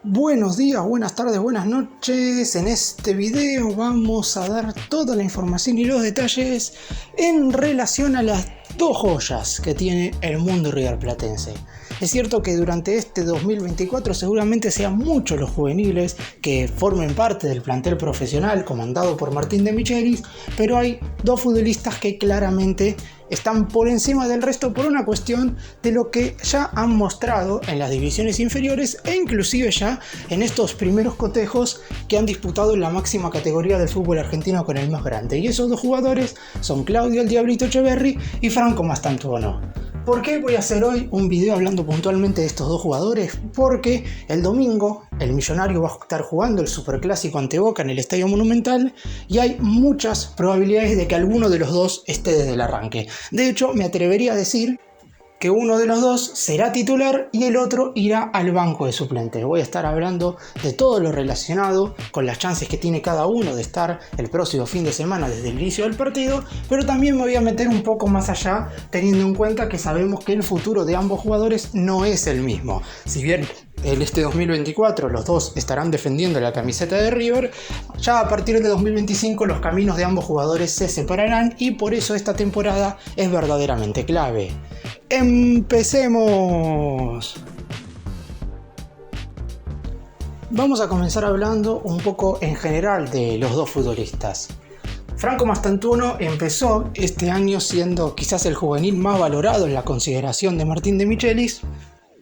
Buenos días, buenas tardes, buenas noches. En este video vamos a dar toda la información y los detalles en relación a las dos joyas que tiene el mundo riverplatense. Es cierto que durante este 2024 seguramente sean muchos los juveniles que formen parte del plantel profesional comandado por Martín de Michelis, pero hay dos futbolistas que claramente están por encima del resto por una cuestión de lo que ya han mostrado en las divisiones inferiores e inclusive ya en estos primeros cotejos que han disputado en la máxima categoría del fútbol argentino con el más grande. Y esos dos jugadores son Claudio el Diablito Echeverri y Franco Mastantuono. ¿Por qué voy a hacer hoy un video hablando puntualmente de estos dos jugadores? Porque el domingo el Millonario va a estar jugando el Superclásico ante Boca en el Estadio Monumental y hay muchas probabilidades de que alguno de los dos esté desde el arranque. De hecho, me atrevería a decir que uno de los dos será titular y el otro irá al banco de suplentes. Voy a estar hablando de todo lo relacionado con las chances que tiene cada uno de estar el próximo fin de semana desde el inicio del partido, pero también me voy a meter un poco más allá, teniendo en cuenta que sabemos que el futuro de ambos jugadores no es el mismo. Si bien en este 2024 los dos estarán defendiendo la camiseta de River, ya a partir de 2025 los caminos de ambos jugadores se separarán y por eso esta temporada es verdaderamente clave. ¡Empecemos! Vamos a comenzar hablando un poco en general de los dos futbolistas. Franco Mastantuono empezó este año siendo quizás el juvenil más valorado en la consideración de Martín de Michelis,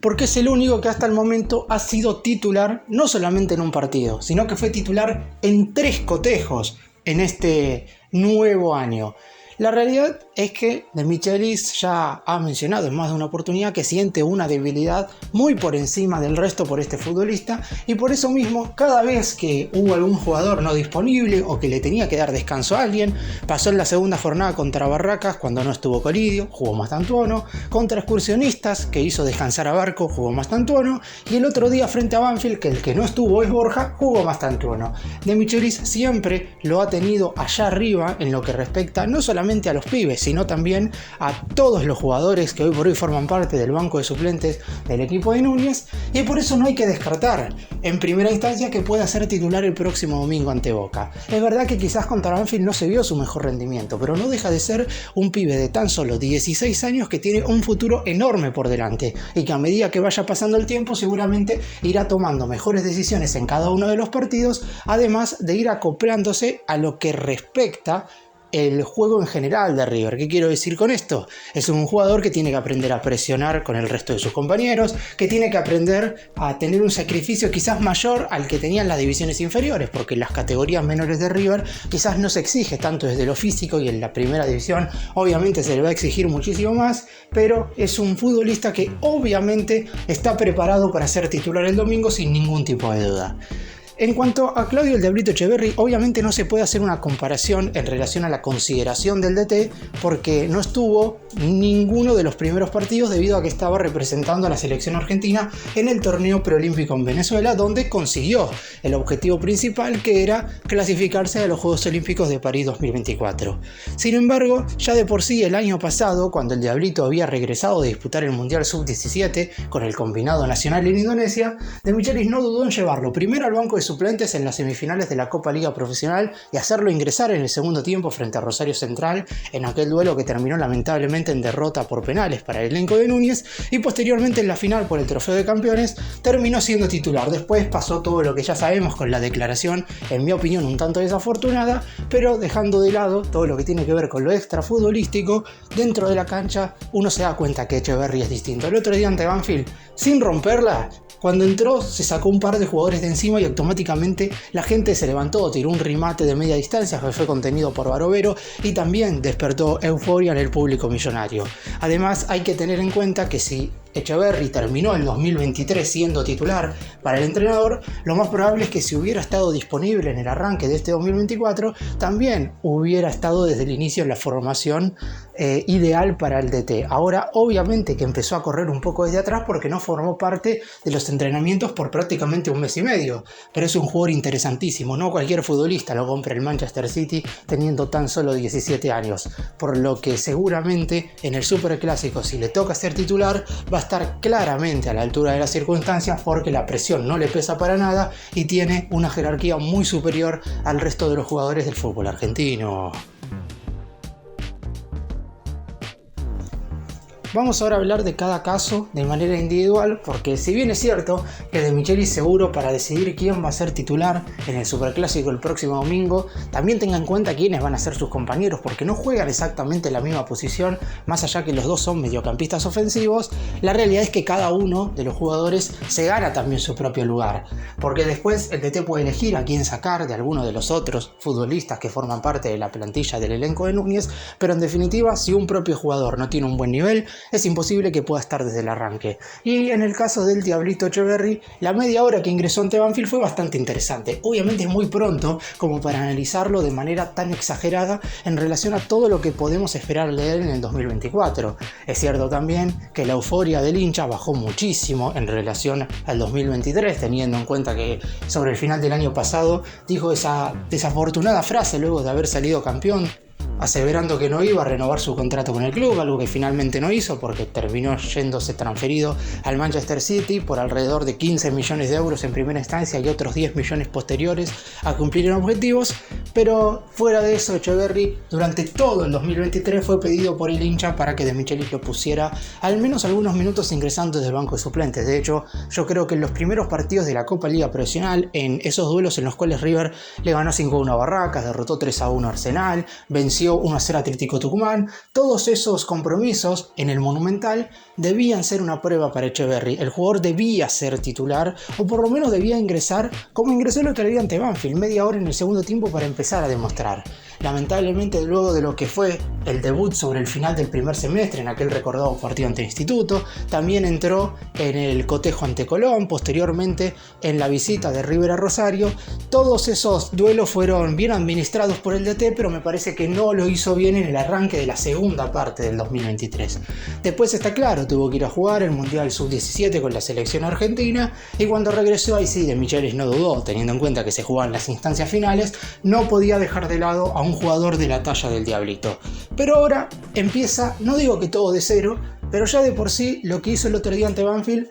porque es el único que hasta el momento ha sido titular no solamente en un partido, sino que fue titular en 3 cotejos en este nuevo año. La realidad es que De Michelis ya ha mencionado en más de una oportunidad que siente una debilidad muy por encima del resto por este futbolista y por eso mismo cada vez que hubo algún jugador no disponible o que le tenía que dar descanso a alguien, pasó en la segunda jornada contra Barracas cuando no estuvo Colidio, jugó Mastantuono, contra Excursionistas que hizo descansar a Barco, jugó Mastantuono y el otro día frente a Banfield que el que no estuvo es Borja, jugó Mastantuono. De Michelis siempre lo ha tenido allá arriba en lo que respecta no solamente a los pibes, sino también a todos los jugadores que hoy por hoy forman parte del banco de suplentes del equipo de Núñez y por eso no hay que descartar en primera instancia que pueda ser titular el próximo domingo ante Boca. Es verdad que quizás contra Banfield no se vio su mejor rendimiento, pero no deja de ser un pibe de tan solo 16 años que tiene un futuro enorme por delante y que a medida que vaya pasando el tiempo seguramente irá tomando mejores decisiones en cada uno de los partidos, además de ir acoplándose a lo que respecta el juego en general de River. ¿Qué quiero decir con esto? Es un jugador que tiene que aprender a presionar con el resto de sus compañeros, que tiene que aprender a tener un sacrificio quizás mayor al que tenían las divisiones inferiores, porque en las categorías menores de River quizás no se exige tanto desde lo físico y en la primera división obviamente se le va a exigir muchísimo más, pero es un futbolista que obviamente está preparado para ser titular el domingo sin ningún tipo de duda. En cuanto a Claudio el Diablito Echeverri, obviamente no se puede hacer una comparación en relación a la consideración del DT porque no estuvo ninguno de los primeros partidos debido a que estaba representando a la selección argentina en el torneo preolímpico en Venezuela, donde consiguió el objetivo principal que era clasificarse a los Juegos Olímpicos de París 2024. Sin embargo, ya de por sí el año pasado, cuando el Diablito había regresado de disputar el Mundial Sub-17 con el combinado nacional en Indonesia, De Michelis no dudó en llevarlo primero al banco de suplentes en las semifinales de la Copa Liga Profesional y hacerlo ingresar en el segundo tiempo frente a Rosario Central en aquel duelo que terminó lamentablemente en derrota por penales para el elenco de Núñez y posteriormente en la final por el Trofeo de Campeones terminó siendo titular. Después pasó todo lo que ya sabemos con la declaración, en mi opinión un tanto desafortunada, pero dejando de lado todo lo que tiene que ver con lo extra futbolístico, dentro de la cancha uno se da cuenta que Echeverri es distinto. El otro día ante Banfield, sin romperla, cuando entró se sacó un par de jugadores de encima y automáticamente la gente se levantó, tiró un remate de media distancia que fue contenido por Barovero y también despertó euforia en el público millonario. Además hay que tener en cuenta que si Echeverri terminó el 2023 siendo titular para el entrenador, lo más probable es que si hubiera estado disponible en el arranque de este 2024, también hubiera estado desde el inicio en la formación ideal para el DT. Ahora, obviamente que empezó a correr un poco desde atrás porque no formó parte de los entrenamientos por prácticamente un mes y medio, pero es un jugador interesantísimo. No cualquier futbolista lo compra el Manchester City teniendo tan solo 17 años, por lo que seguramente en el Superclásico, si le toca ser titular, va va a estar claramente a la altura de las circunstancias porque la presión no le pesa para nada y tiene una jerarquía muy superior al resto de los jugadores del fútbol argentino. Vamos ahora a hablar de cada caso de manera individual, porque si bien es cierto que De Michelis seguro para decidir quién va a ser titular en el Superclásico el próximo domingo, también tenga en cuenta quiénes van a ser sus compañeros, porque no juegan exactamente la misma posición, más allá que los dos son mediocampistas ofensivos. La realidad es que cada uno de los jugadores se gana también su propio lugar, porque después el DT puede elegir a quién sacar de alguno de los otros futbolistas que forman parte de la plantilla del elenco de Núñez, pero en definitiva, si un propio jugador no tiene un buen nivel, es imposible que pueda estar desde el arranque. Y en el caso del Diablito Etcheverry, la media hora que ingresó ante Banfield fue bastante interesante. Obviamente es muy pronto como para analizarlo de manera tan exagerada en relación a todo lo que podemos esperar de él en el 2024. Es cierto también que la euforia del hincha bajó muchísimo en relación al 2023, teniendo en cuenta que sobre el final del año pasado dijo esa desafortunada frase luego de haber salido campeón, aseverando que no iba a renovar su contrato con el club, algo que finalmente no hizo porque terminó yéndose transferido al Manchester City por alrededor de 15 millones de euros en primera instancia y otros 10 millones posteriores a cumplir en objetivos. Pero fuera de eso, Etcheverry durante todo el 2023 fue pedido por el hincha para que De Michelis lo pusiera al menos algunos minutos ingresando desde el banco de suplentes. De hecho, yo creo que en los primeros partidos de la Copa Liga Profesional, en esos duelos en los cuales River le ganó 5-1 a Barracas, derrotó 3-1 a Arsenal, venció 1-0 a Atlético Tucumán, todos esos compromisos en el Monumental debían ser una prueba para Etcheverry. El jugador debía ser titular, o por lo menos debía ingresar como ingresó el otro día ante Banfield, media hora en el segundo tiempo para empezar a demostrar. Lamentablemente, luego de lo que fue el debut sobre el final del primer semestre en aquel recordado partido ante Instituto, también entró en el cotejo ante Colón, posteriormente en la visita de River a Rosario. Todos esos duelos fueron bien administrados por el DT, pero me parece que no lo hizo bien en el arranque de la segunda parte del 2023. Después está claro, tuvo que ir a jugar el Mundial Sub-17 con la selección argentina, y cuando regresó ahí sí, De Michelis no dudó, teniendo en cuenta que se jugaban las instancias finales, no podía dejar de lado a un jugador de la talla del Diablito. Pero ahora empieza, no digo que todo de cero, pero ya de por sí lo que hizo el otro día ante Banfield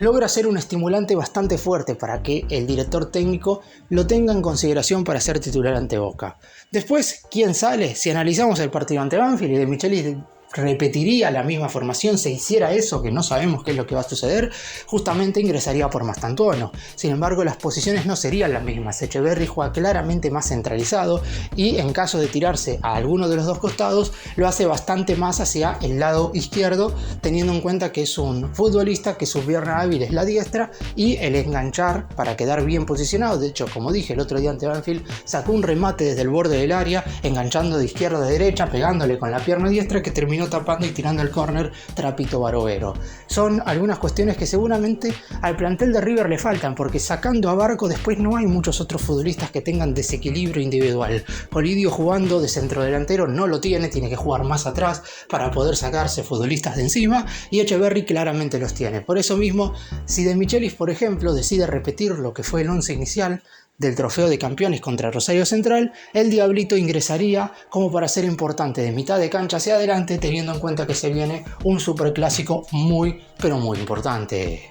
logra ser un estimulante bastante fuerte para que el director técnico lo tenga en consideración para ser titular ante Boca. Después, ¿quién sale? Si analizamos el partido ante Banfield y De Michelis repetiría la misma formación, se hiciera eso, que no sabemos qué es lo que va a suceder, justamente ingresaría por Mastantuono. Sin embargo, las posiciones no serían las mismas. Etcheverry juega claramente más centralizado y en caso de tirarse a alguno de los dos costados, lo hace bastante más hacia el lado izquierdo, teniendo en cuenta que es un futbolista que su pierna hábil es la diestra y el enganchar para quedar bien posicionado. De hecho, como dije el otro día ante Banfield, sacó un remate desde el borde del área, enganchando de izquierda a derecha, pegándole con la pierna diestra que terminó tapando y tirando el córner Trapito Barovero. Son algunas cuestiones que seguramente al plantel de River le faltan, porque sacando a Barco después no hay muchos otros futbolistas que tengan desequilibrio individual. Colidio jugando de centrodelantero no lo tiene que jugar más atrás para poder sacarse futbolistas de encima, y Etcheverry claramente los tiene. Por eso mismo, si De Michelis, por ejemplo, decide repetir lo que fue el once inicial del trofeo de campeones contra Rosario Central, el Diablito ingresaría como para ser importante de mitad de cancha hacia adelante, teniendo en cuenta que se viene un superclásico muy, pero muy importante.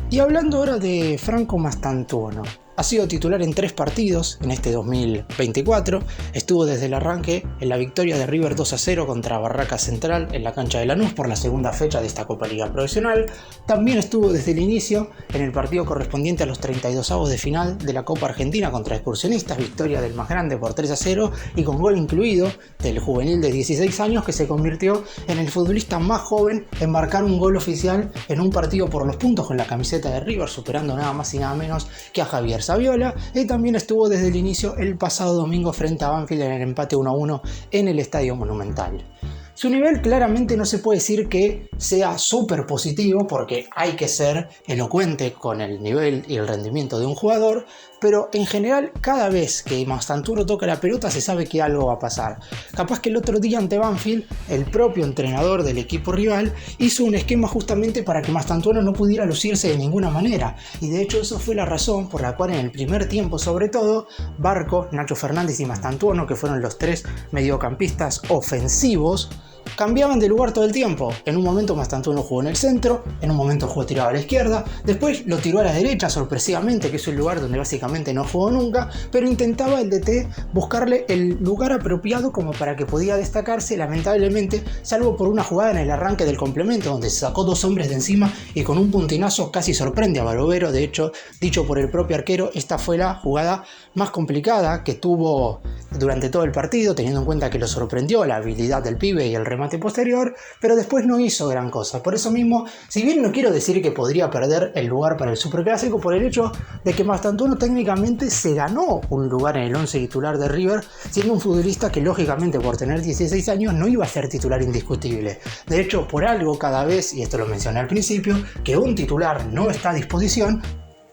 Y hablando ahora de Franco Mastantuono, ha sido titular en 3 partidos en este 2024, estuvo desde el arranque en la victoria de River 2-0 contra Barracas Central en la cancha de Lanús por la segunda fecha de esta Copa Liga Profesional, también estuvo desde el inicio en el partido correspondiente a los 32avos de final de la Copa Argentina contra Excursionistas, victoria del más grande por 3-0 y con gol incluido del juvenil de 16 años que se convirtió en el futbolista más joven en marcar un gol oficial en un partido por los puntos con la camiseta de River, superando nada más y nada menos que a Javier Saviola, y también estuvo desde el inicio el pasado domingo frente a Banfield en el empate 1-1 en el Estadio Monumental. Su nivel claramente no se puede decir que sea súper positivo, porque hay que ser elocuente con el nivel y el rendimiento de un jugador, pero en general cada vez que Mastantuono toca la pelota se sabe que algo va a pasar. Capaz que el otro día ante Banfield, el propio entrenador del equipo rival hizo un esquema justamente para que Mastantuono no pudiera lucirse de ninguna manera, y de hecho eso fue la razón por la cual en el primer tiempo sobre todo, Barco, Nacho Fernández y Mastantuono, que fueron los 3 mediocampistas ofensivos, cambiaban de lugar todo el tiempo. En un momento Mastantuono jugó en el centro, en un momento jugó tirado a la izquierda, después lo tiró a la derecha sorpresivamente, que es un lugar donde básicamente no jugó nunca, pero intentaba el DT buscarle el lugar apropiado como para que podía destacarse. Lamentablemente, salvo por una jugada en el arranque del complemento donde se sacó 2 hombres de encima y con un puntinazo casi sorprende a Barovero. De hecho, dicho por el propio arquero, esta fue la jugada más complicada que tuvo durante todo el partido, teniendo en cuenta que lo sorprendió la habilidad del pibe y el remate posterior, pero después no hizo gran cosa. Por eso mismo, si bien no quiero decir que podría perder el lugar para el Superclásico, por el hecho de que Mastantuono técnicamente se ganó un lugar en el 11 titular de River, siendo un futbolista que lógicamente por tener 16 años no iba a ser titular indiscutible. De hecho, por algo cada vez, y esto lo mencioné al principio, que un titular no está a disposición,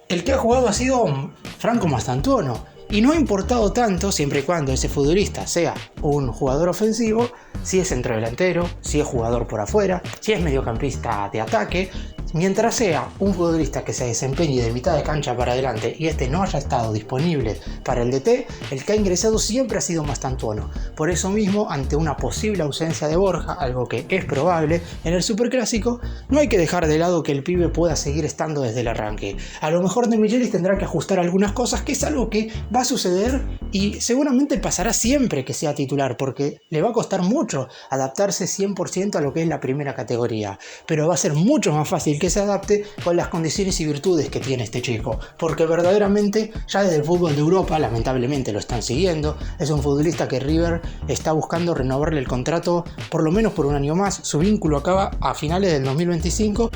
el que ha jugado ha sido Franco Mastantuono. Y no ha importado tanto siempre y cuando ese futbolista sea un jugador ofensivo, si es centrodelantero, si es jugador por afuera, si es mediocampista de ataque. Mientras sea un futbolista que se desempeñe de mitad de cancha para adelante y este no haya estado disponible para el DT, el que ha ingresado siempre ha sido Mastantuono. Por eso mismo, ante una posible ausencia de Borja, algo que es probable en el Superclásico, no hay que dejar de lado que el pibe pueda seguir estando desde el arranque. A lo mejor De Michelis tendrá que ajustar algunas cosas, que es algo que va a suceder y seguramente pasará siempre que sea titular, porque le va a costar mucho adaptarse 100% a lo que es la primera categoría, pero va a ser mucho más fácil que se adapte con las condiciones y virtudes que tiene este chico, porque verdaderamente ya desde el fútbol de Europa lamentablemente lo están siguiendo. Es un futbolista que River está buscando renovarle el contrato por lo menos por un año más. Su vínculo acaba a finales del 2025,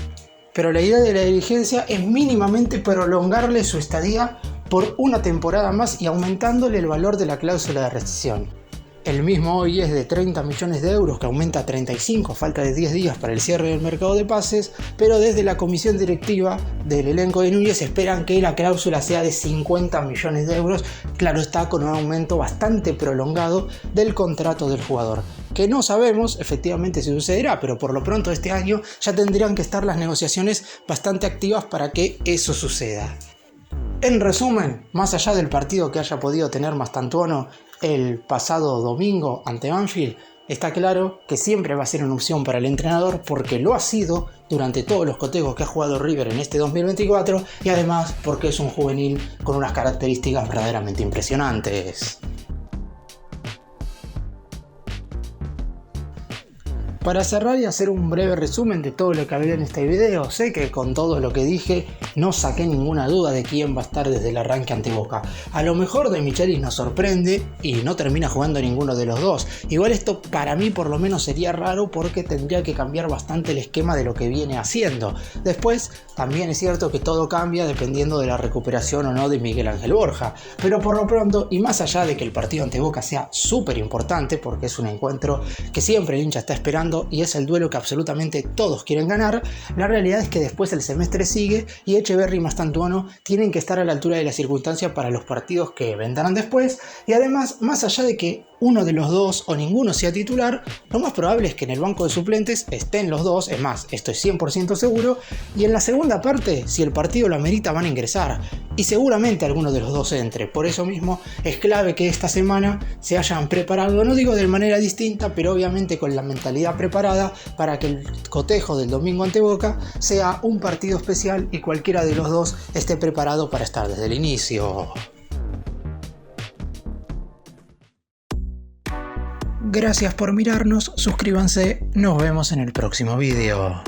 pero la idea de la dirigencia es mínimamente prolongarle su estadía por una temporada más y aumentándole el valor de la cláusula de rescisión. El mismo hoy es de 30 millones de euros, que aumenta a 35 a falta de 10 días para el cierre del mercado de pases, pero desde la comisión directiva del elenco de Núñez esperan que la cláusula sea de 50 millones de euros, claro está, con un aumento bastante prolongado del contrato del jugador, que no sabemos efectivamente si sucederá, pero por lo pronto este año ya tendrían que estar las negociaciones bastante activas para que eso suceda. En resumen, más allá del partido que haya podido tener Mastantuono el pasado domingo ante Banfield, está claro que siempre va a ser una opción para el entrenador, porque lo ha sido durante todos los cotejos que ha jugado River en este 2024 y además porque es un juvenil con unas características verdaderamente impresionantes. Para cerrar y hacer un breve resumen de todo lo que hablé en este video, sé que con todo lo que dije no saqué ninguna duda de quién va a estar desde el arranque ante Boca. A lo mejor De Michelis nos sorprende y no termina jugando ninguno de los dos. Igual esto para mí por lo menos sería raro, porque tendría que cambiar bastante el esquema de lo que viene haciendo. Después también es cierto que todo cambia dependiendo de la recuperación o no de Miguel Ángel Borja. Pero por lo pronto, y más allá de que el partido ante Boca sea súper importante, porque es un encuentro que siempre el hincha está esperando y es el duelo que absolutamente todos quieren ganar, la realidad es que después el semestre sigue y Etcheverry y Mastantuono tienen que estar a la altura de la circunstancia para los partidos que vendrán después. Y además, más allá de que uno de los dos o ninguno sea titular, lo más probable es que en el banco de suplentes estén los dos, es más, estoy 100% seguro, y en la segunda parte, si el partido lo amerita, van a ingresar, y seguramente alguno de los dos entre. Por eso mismo es clave que esta semana se hayan preparado, no digo de manera distinta, pero obviamente con la mentalidad preparada para que el cotejo del domingo ante Boca sea un partido especial y cualquiera de los dos esté preparado para estar desde el inicio. Gracias por mirarnos, suscríbanse, nos vemos en el próximo video.